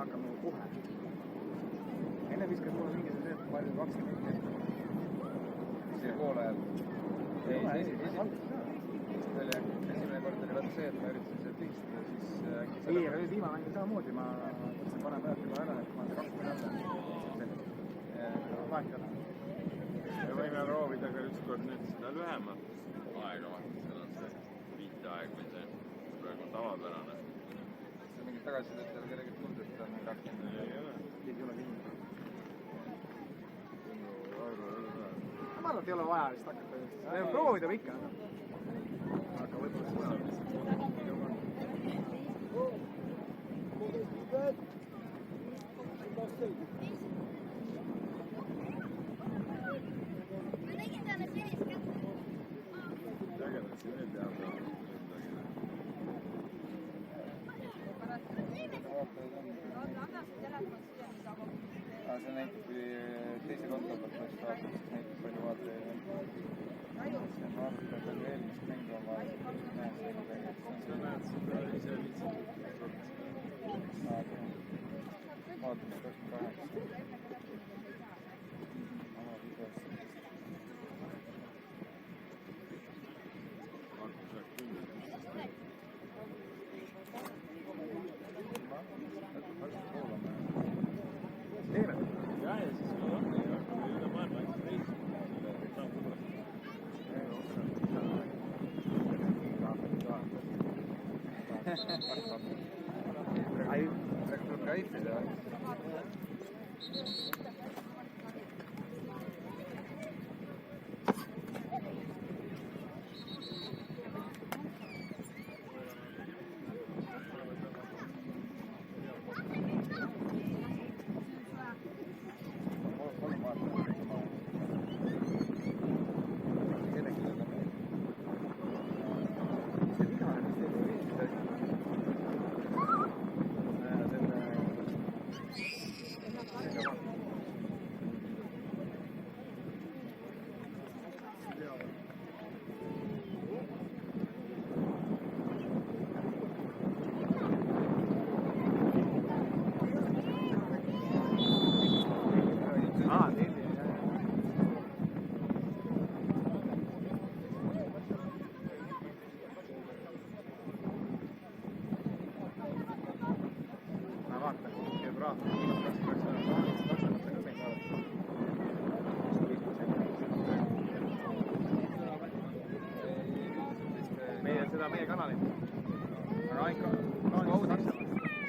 hakkab nagu kohe. Enne viskas mulle mingisugune see, palju 20 meetrit. See poole ajal. Esimene kord oli vaata see, et ma üritasin seda tühistada, siis äkki ei, aga viimane mäng samamoodi, ma mõtlesin panema ühelt ära, et ma olen 20 alla. Vahet ei ole. Me võime proovida ka ükskord nüüd seda lühemat aega, vaata, seal on see viiteaeg või see praegu tavapärane. See mingit tagasisidet seal kellegi tundub, et on rakendanud. Ei ole. Keegi ei ole viinud. Ma arvan, et ei ole vaja vist hakata. Proovida või ikka. Aga võtame seda. See näitab, kui teise konto pealt vast vaatab, siis näitab palju vaatajaid on. See on vaataja palju eelmist mängu on vaatatud, näed siin tegelikult. sa näed seda ise lihtsalt. Vaatame 28. Oma videos. Markus läheb küll. Teeme. Ja siis me hakkame üle maailma ikka reisima. Praegu tuleb kaitsida. Meie kanalit. Aga ikka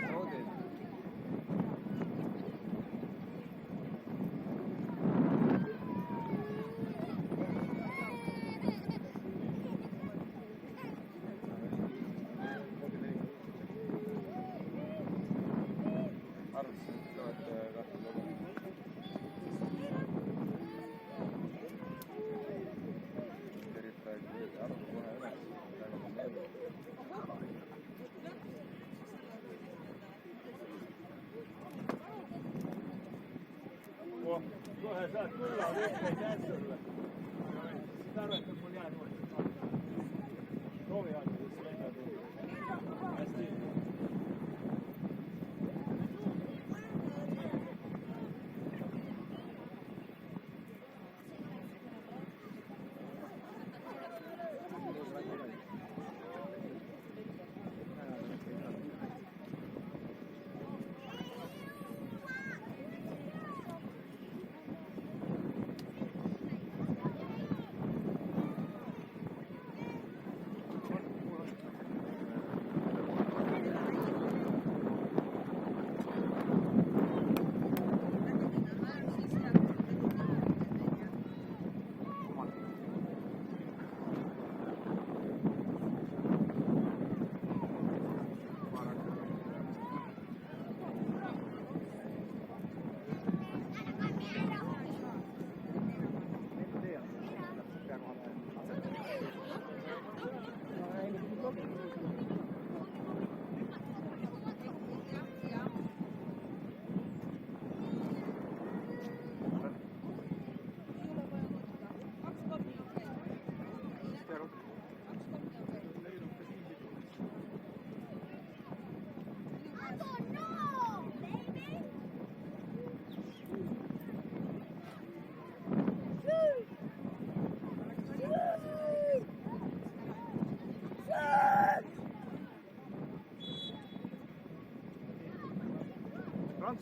Saudid. Arvasin, et tulevad kahte lugu. Terib praegu arvu kohe üles. Kohe saad tulla, võtme käest sulle. Seda arvatab mul jääd mõelda. Proovi vaata, kus lennad. Hästi.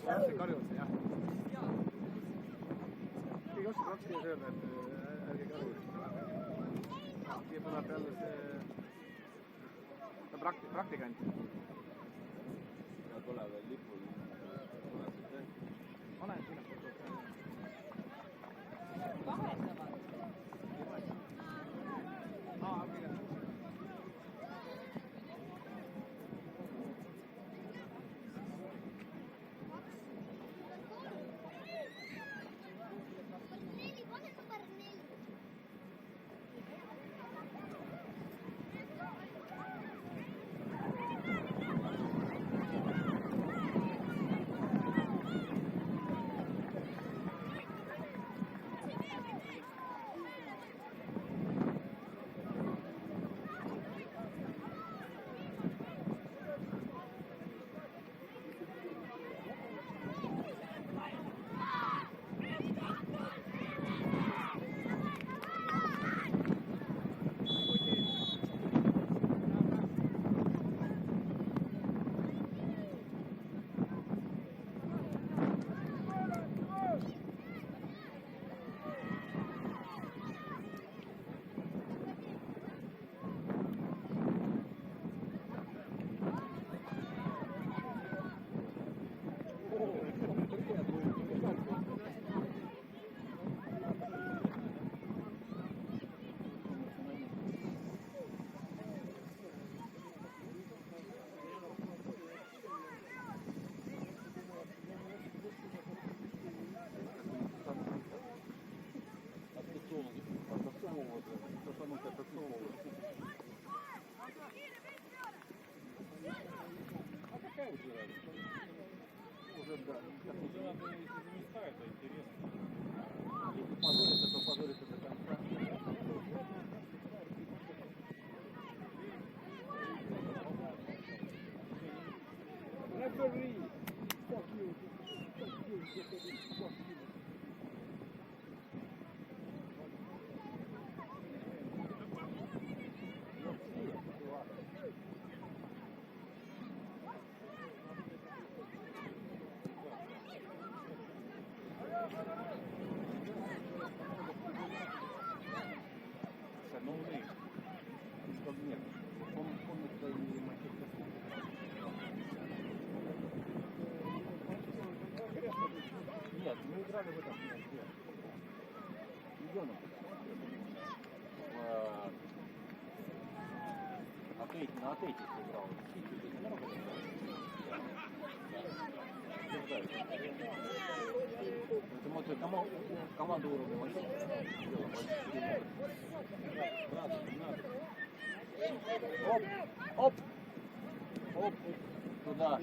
lapsi karjusid, jah. keegi oskab lapsi keeles öelda, et ärge karjuge. Siia tuleb jälle see praktikant. Ja pole veel lipul. Ma näen sinna. Vahetavad. Okei. Позорится, то позорится до конца. Нет, мы играли в этом. Ребенок. На Атейте играл. Это команда уровня машины. Оп, оп, оп, туда.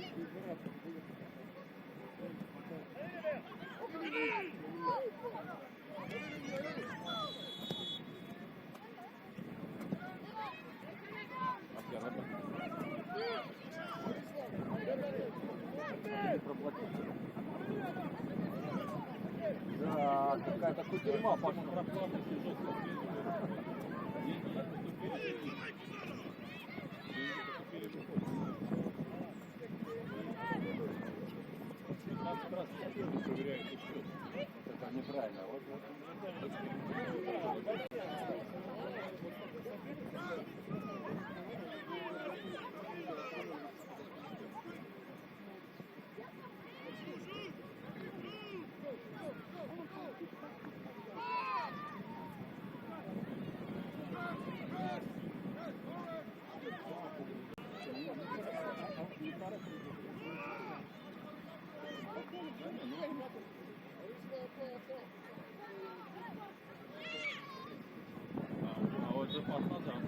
Да, какая-то кутерьма пошла. Это неправильно. А вот же пас назад.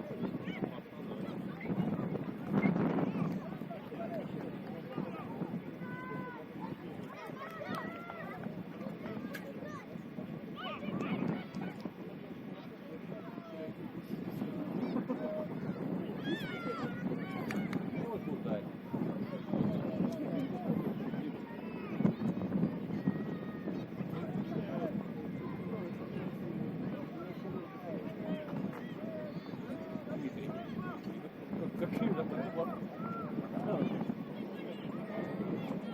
Вот туда. Какие-то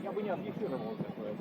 Я бы не афишировал такое.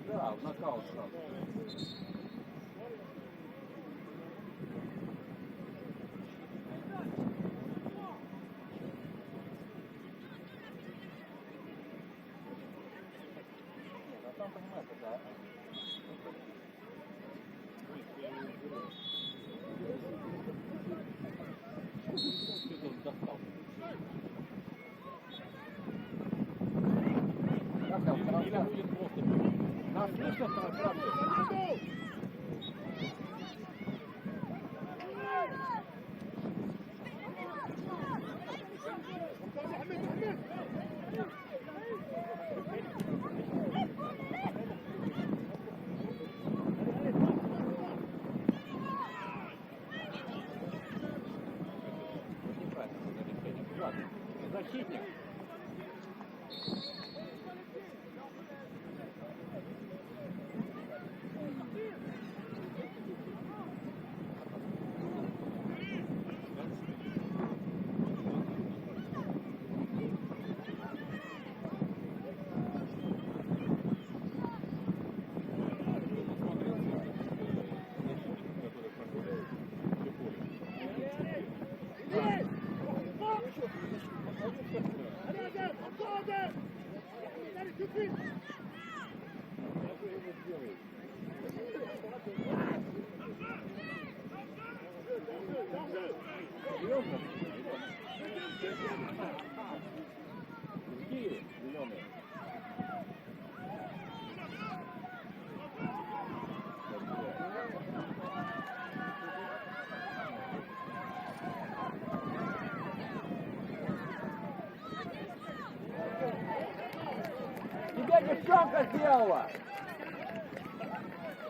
Да, в нокаут сразу. А там, понимаете, да. Что-то он достал. Как там, трансляция? Нас слышно трансляция? Защитник. Серьезно? Какие зеленые? Тебя девчонка сделала!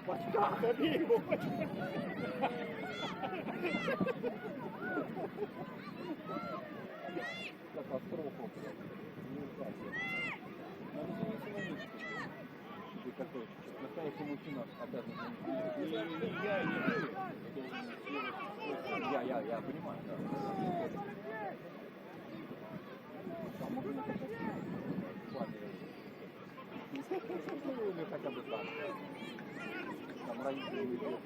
Пачка! Забей его, пачка! Катастрофа, блядь. Надо жениться на Мишке. Ты какой? Настоящий мужчина обязан жениться. Я понимаю, да. Там можно или хотя бы так. Там родители уйдет.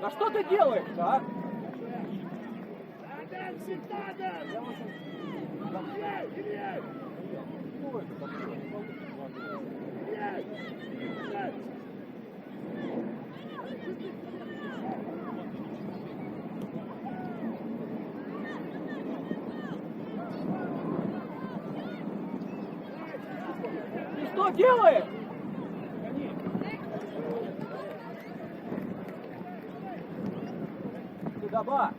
Да что ты делаешь, а? Ты что делаешь? Ты даба!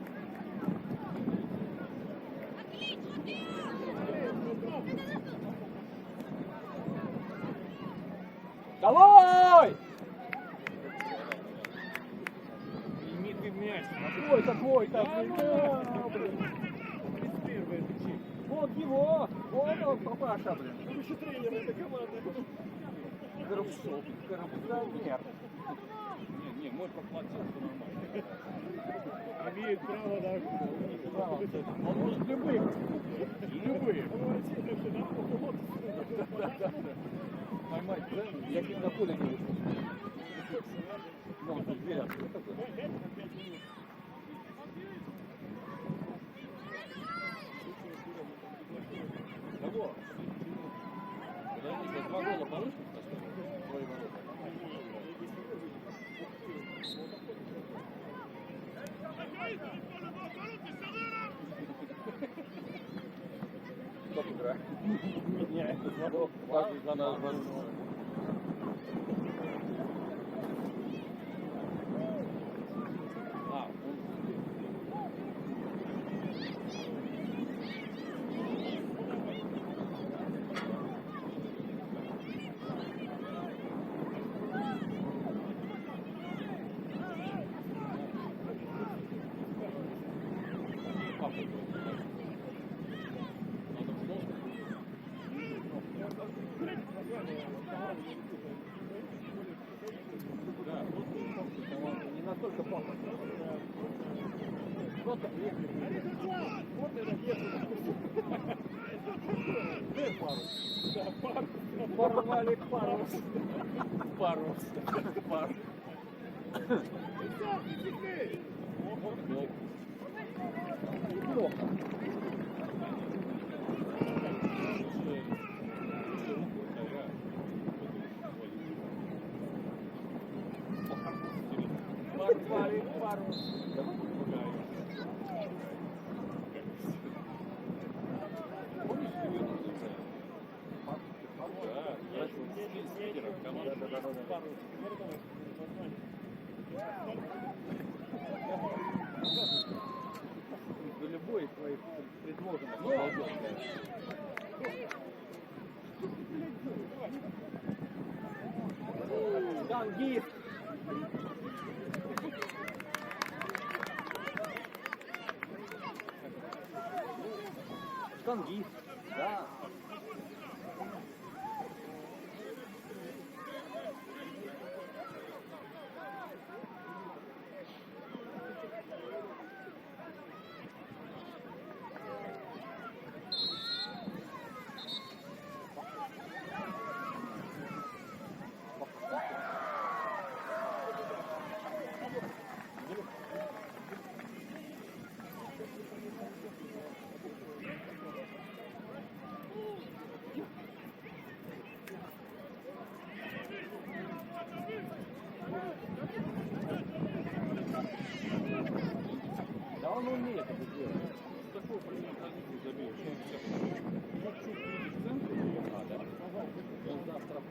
Твой-то, твой-то, блин. Да, блин. 31 тычи. Вот его. Вот он, папаша, блин. Он еще тренер этой команды. Коррупционер. Не, мой проплатил, все нормально. Имеет право, да. Он может любых. Любых. Поймать, да? Я тебе на поле не вышел. Ну, он тут дверь открыта. Кого? Подожди, 2 гола получишь? Твои ворота. Кто играет? Нет, Важный за нас боролся. не настолько папа. Просто вот это парус. Порвали парус. Парус. Парус. Неплохо. Порвали парус. За любой из твоих предложенных молодежь. Гангист. Штангист. Да. Да он умеет это делать. Такой пример позицию забил. Чуть-чуть ближе к центру. А, да? Он завтра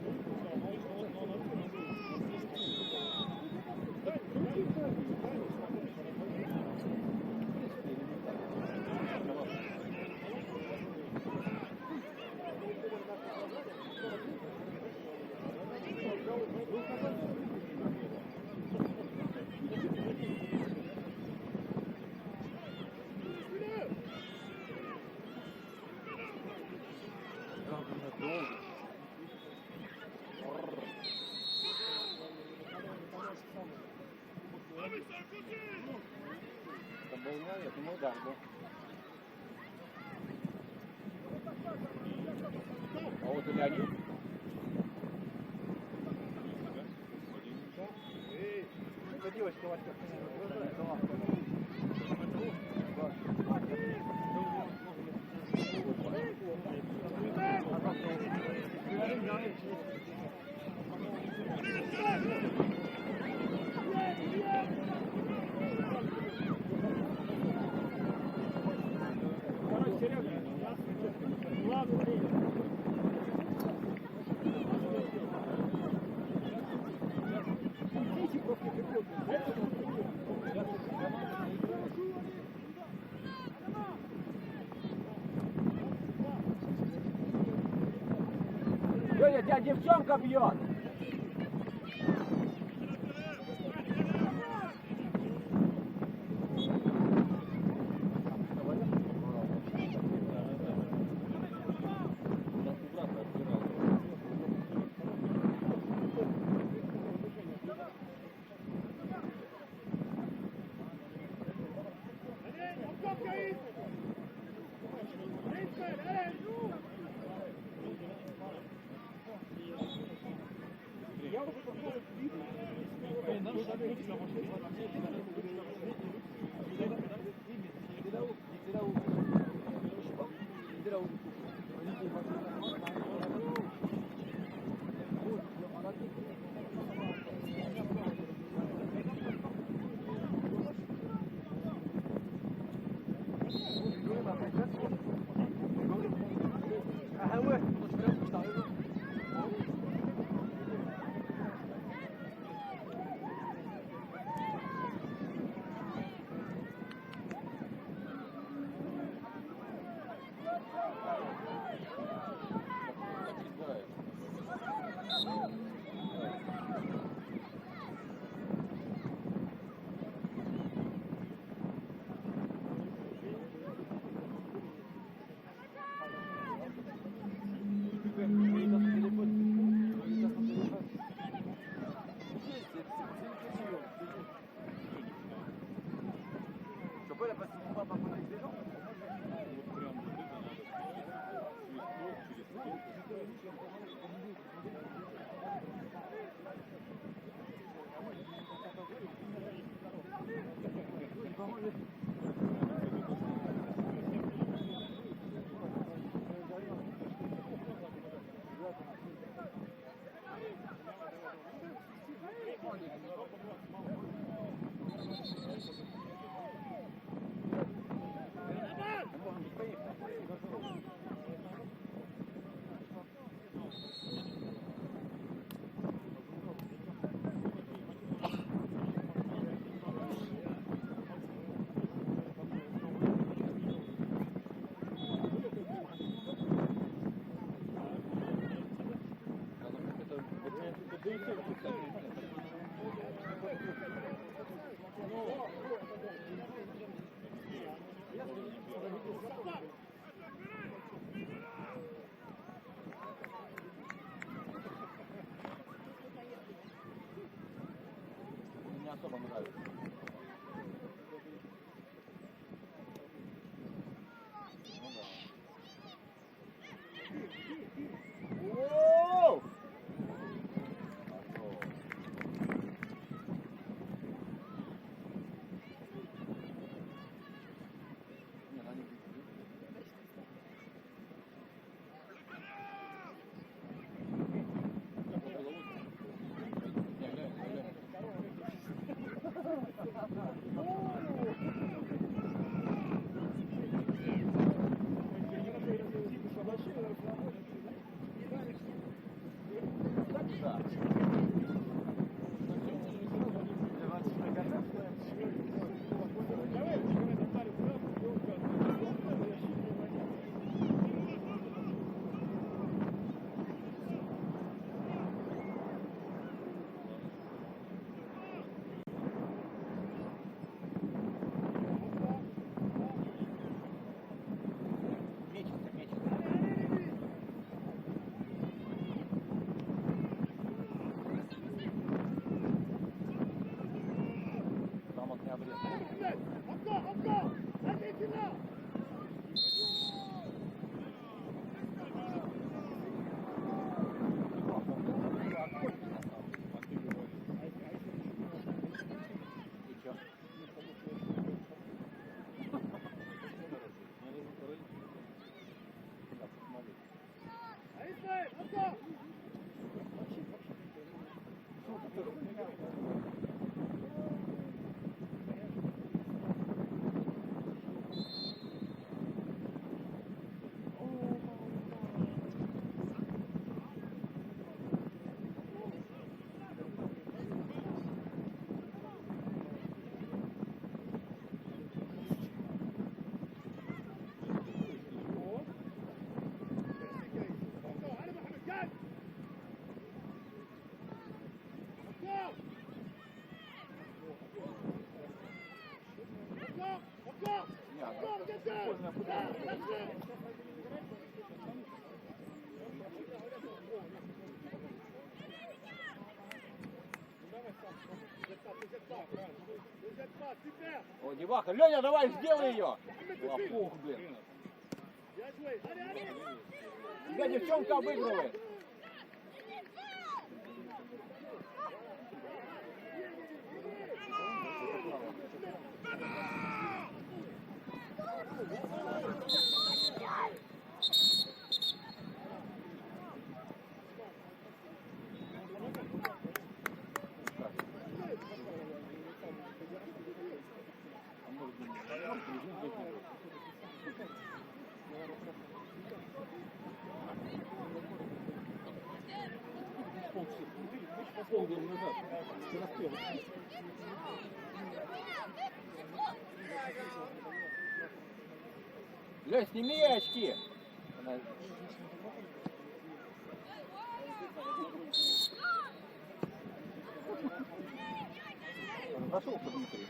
Это был, наверное, удар был. А вот и Леонид. Это девочка Васька. Леня, тебя девчонка бьет! Не особо нравится. О, Деваха, Леня, давай, сделай ее! Лопух, блин. Тебя девчонка обыгрывает. полгода назад. Скороспел. Лёнь, сними очки. Она... Разошелся Дмитрий.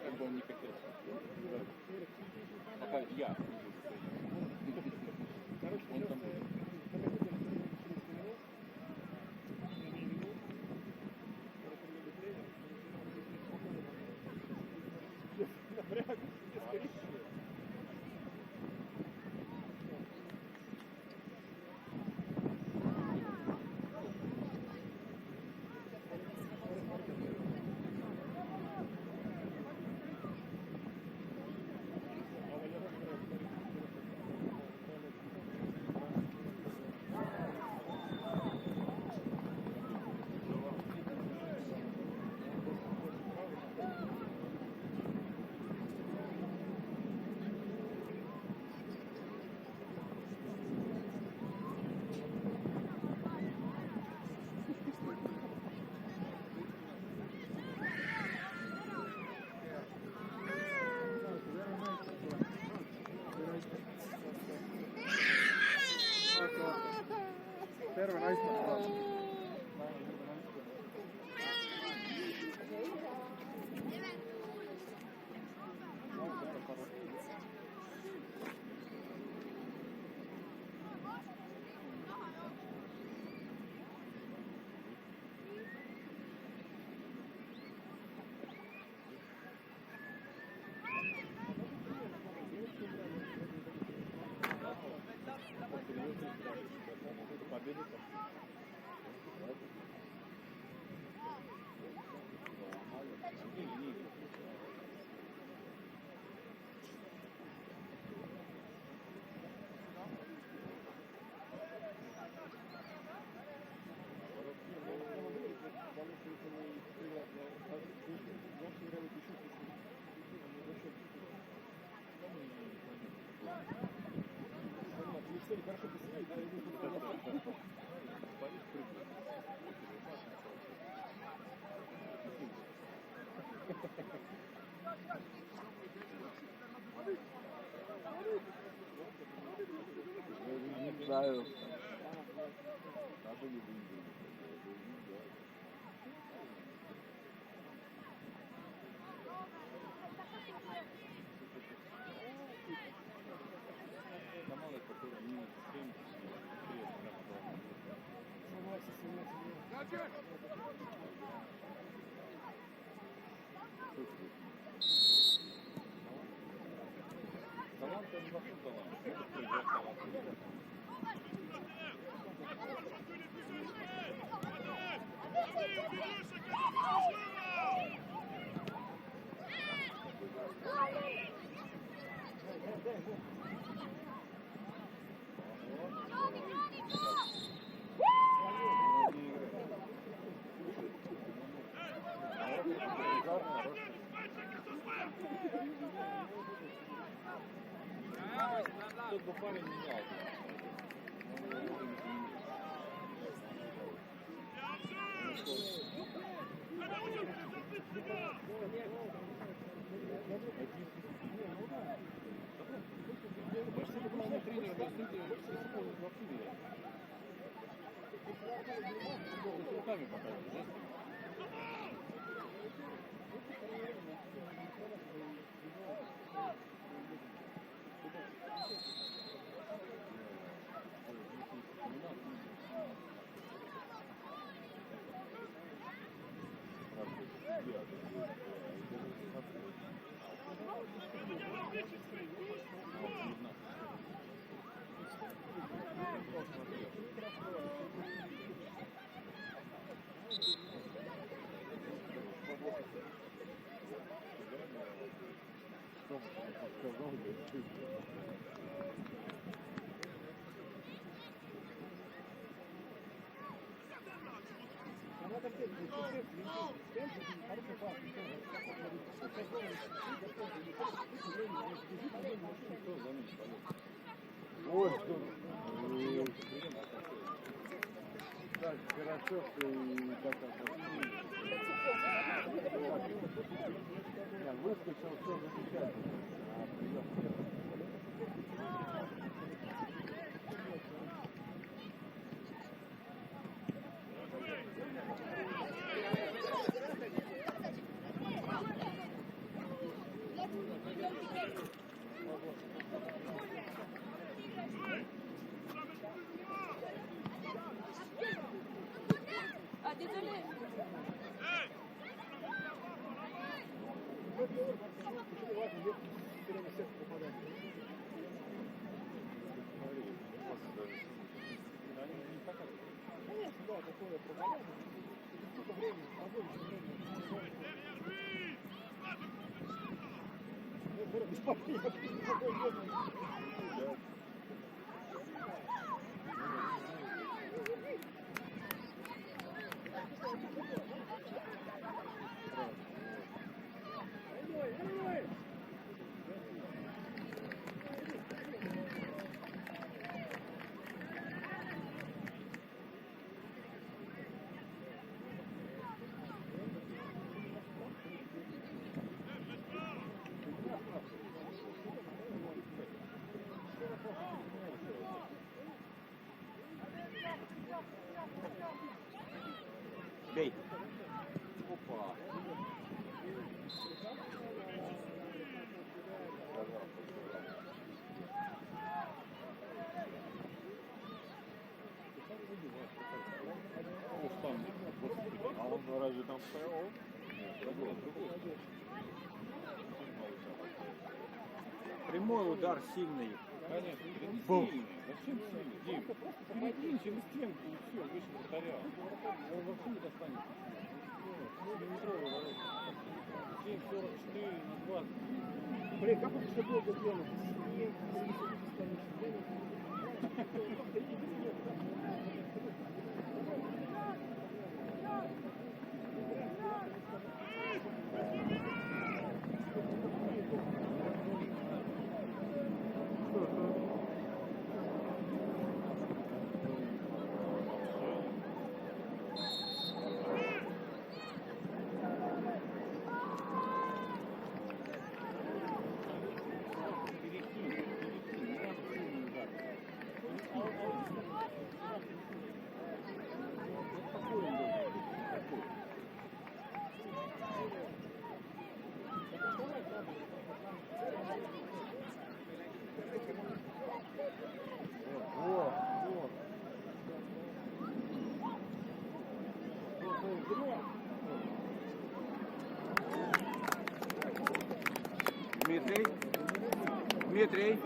Как бы он не хотел. Пока я. Он там будет. terve naiskonnas saab. Не знаю. Тут бы парень менял. Руками показывает. Вот что. Так, хорошо, что и так я выскочил, все замечательно. А прием. Ah, désolé. там ПО? Другой. Прямой удар сильный. Конечно, это не Бум. сильный. Зачем сильный? Дим, перекинь через стенку и все, выше вратаря. Он вообще не достанет. 7,44 на 20. Блин, как он все долго делал? Дмитрий. Дмитрий.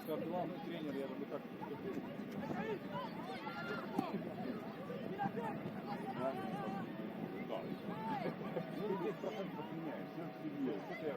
Как главный тренер, я бы так ну, 10% поменяешь, все сильнее. Что я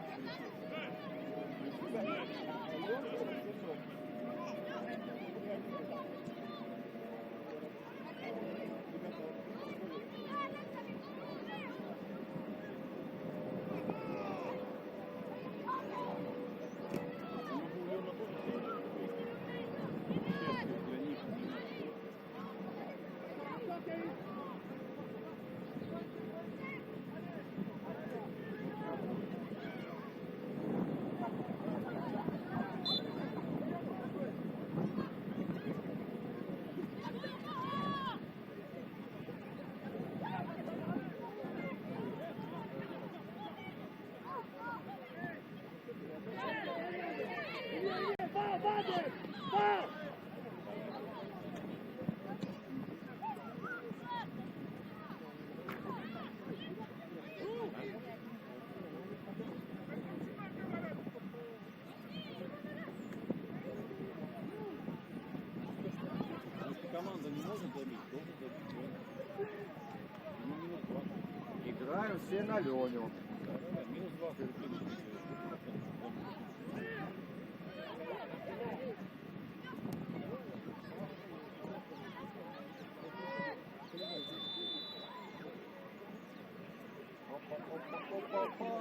команда не может забить, должен забить. Ну, минус 20. Играем все на Леню. Да, минус 20. Опа-опа-опа-опа.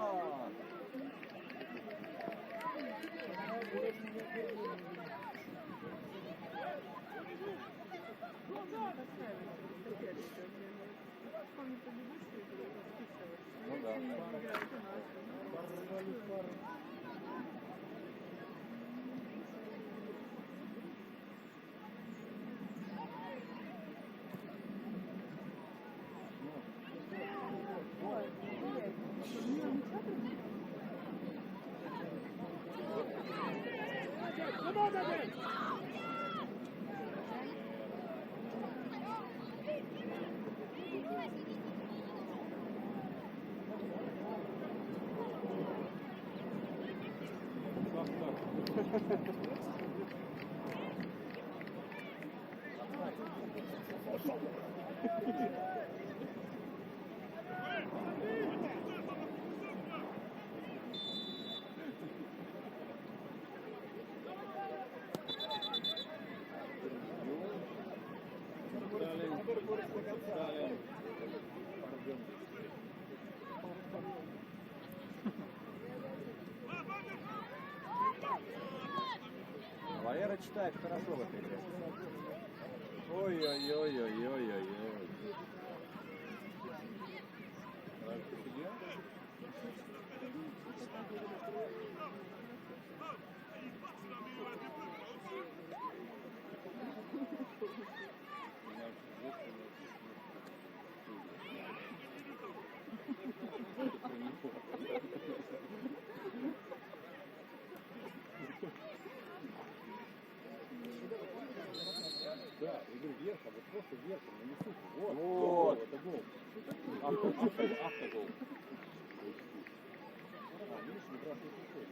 Ну да. Валера читает хорошо в этой игре. Ой-ой-ой-ой-ой-ой-ой. вверх, а вот просто вверхом, но не супер. Вот. Вот. Это гол. Автогол. А, видишь, не раз не приходит.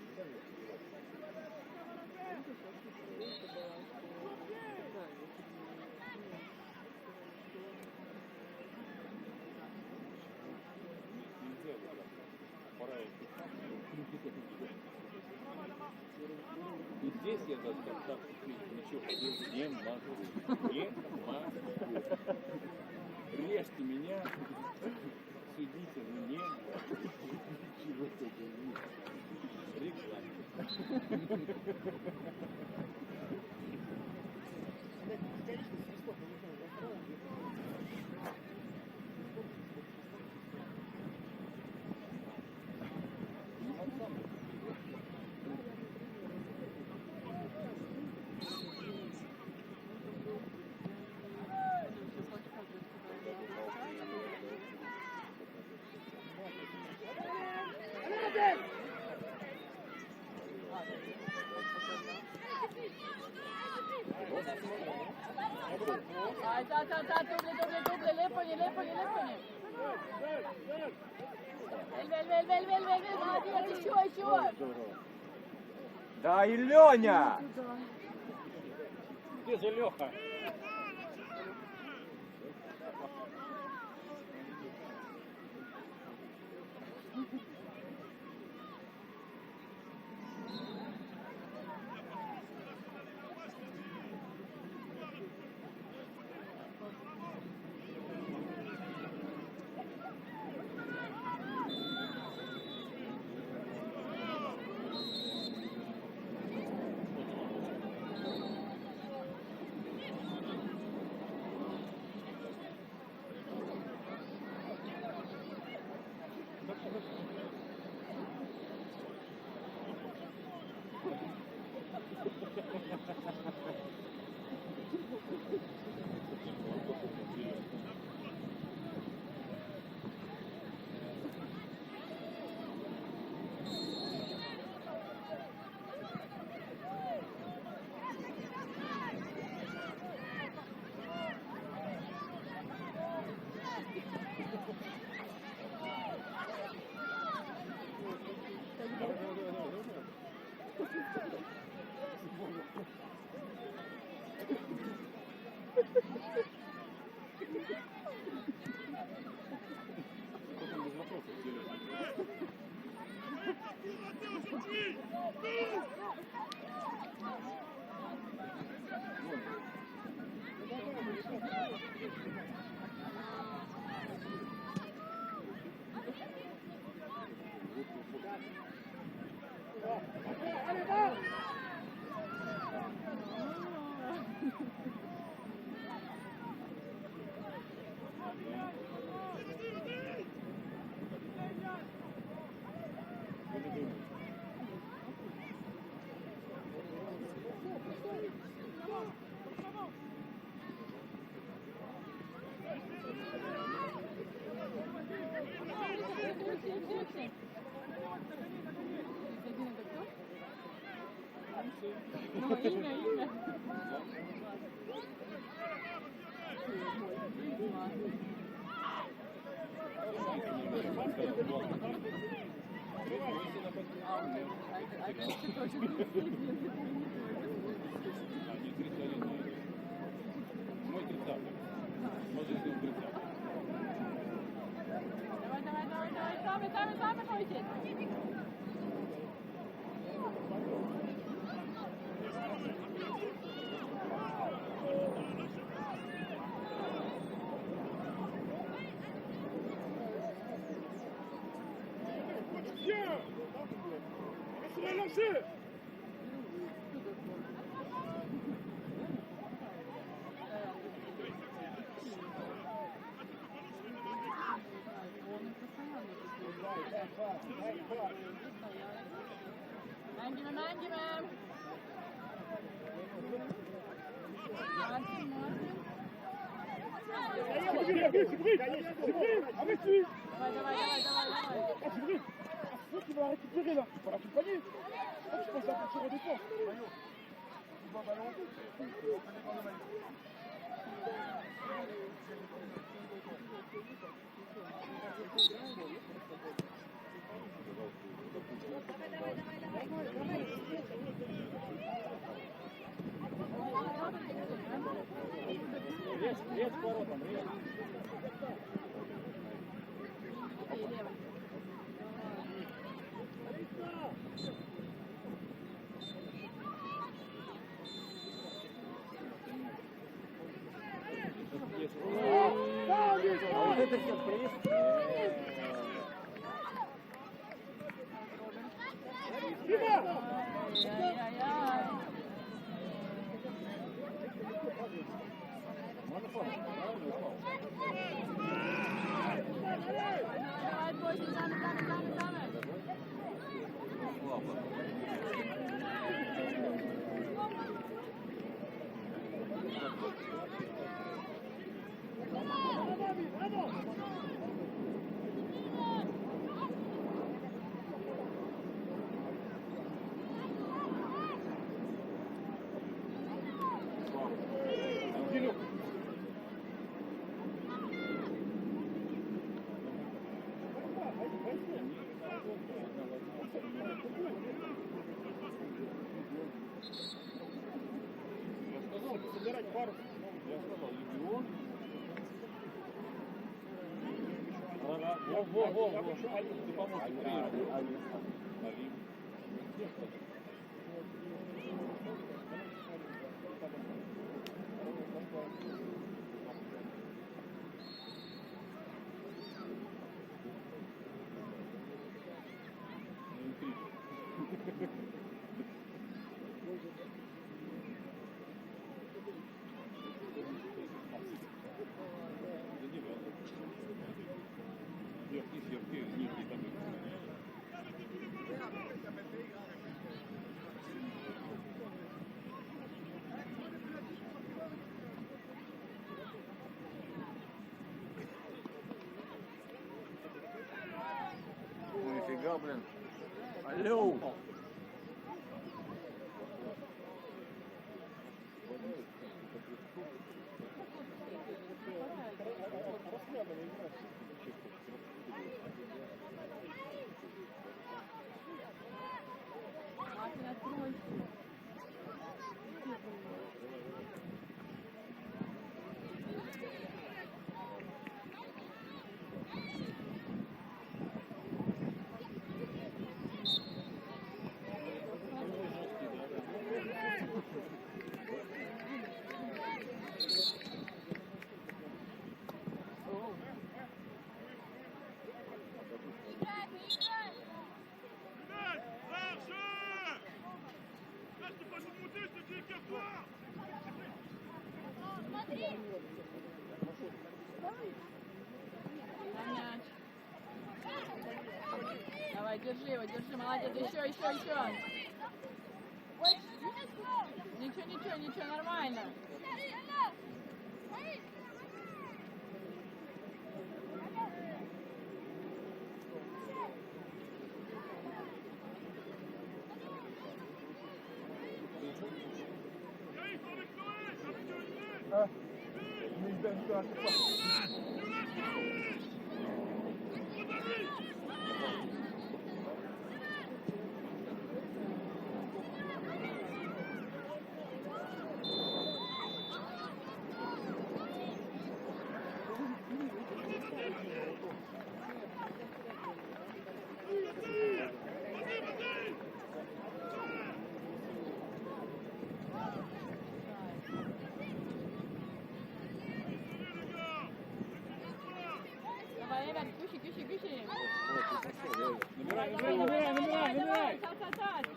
Нельзя вот так. Пора и здесь я даже так ничего ходил не могу. Не могу. Режьте меня, судите, но не могу. Чего только не реклама. Doble, lepanje. Vel, молодец, еще. Да, и Леня! Где же Леха? Ну, имя. Они 31. Мой 30. Может, сделать 30. Давай, сами ходите. Мангиме. Давай. Tu vas récupérer là, tu vas l'accompagner. Pourquoi tu passes la voiture en défense? Tu vas ballon. Лезь к воротам, лезь. А вот это сюрприз. Ай-яй-яй. Давай, Костя, саме. Я сказал, собирать пару. Я сказал, легион. Во. Ты помощник. Алим. Сверхи, нижний там. Нифига, блин. Алло. Мартин, открой. На мяч. Давай, держи его, держи, молодец, еще. Ничего, нормально. Давай, Эвер, кушай. Набирай. Тать.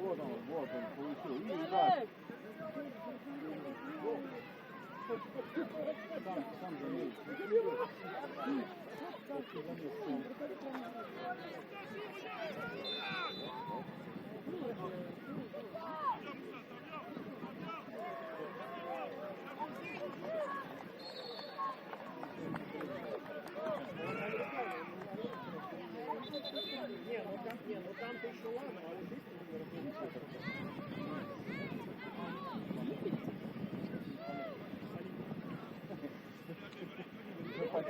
Вот он, получил. Олег! Сам заметил. Не, ну там-то еще ладно, а вот здесь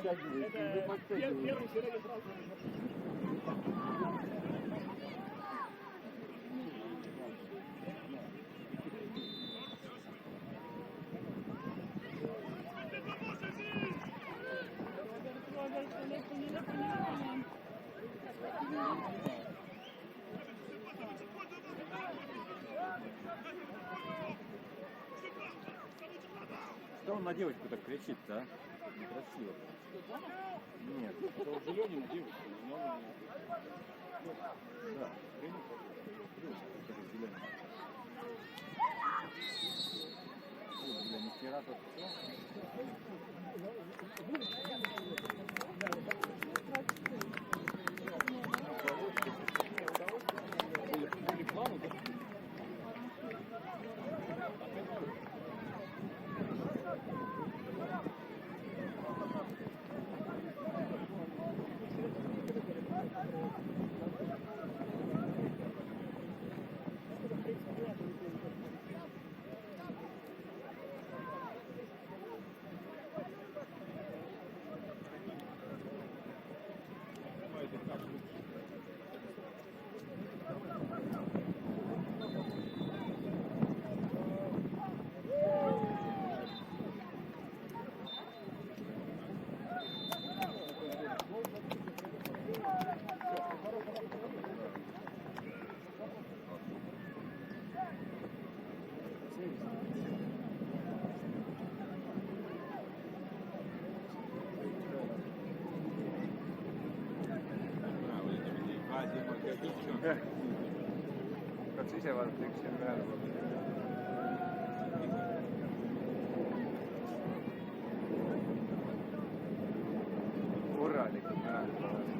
подтягиваешься, уже Это подтягиваешься. первый сегодня сразу. Что он на девочку так кричит-то, а? Некрасиво. Нет. Это уже Ленина девушка, но она... Да. Ой, бля, нихера тут всё. Были планы, да? Katsu ise vaadata, üks jääb ühele poole. Korralikult mäletan.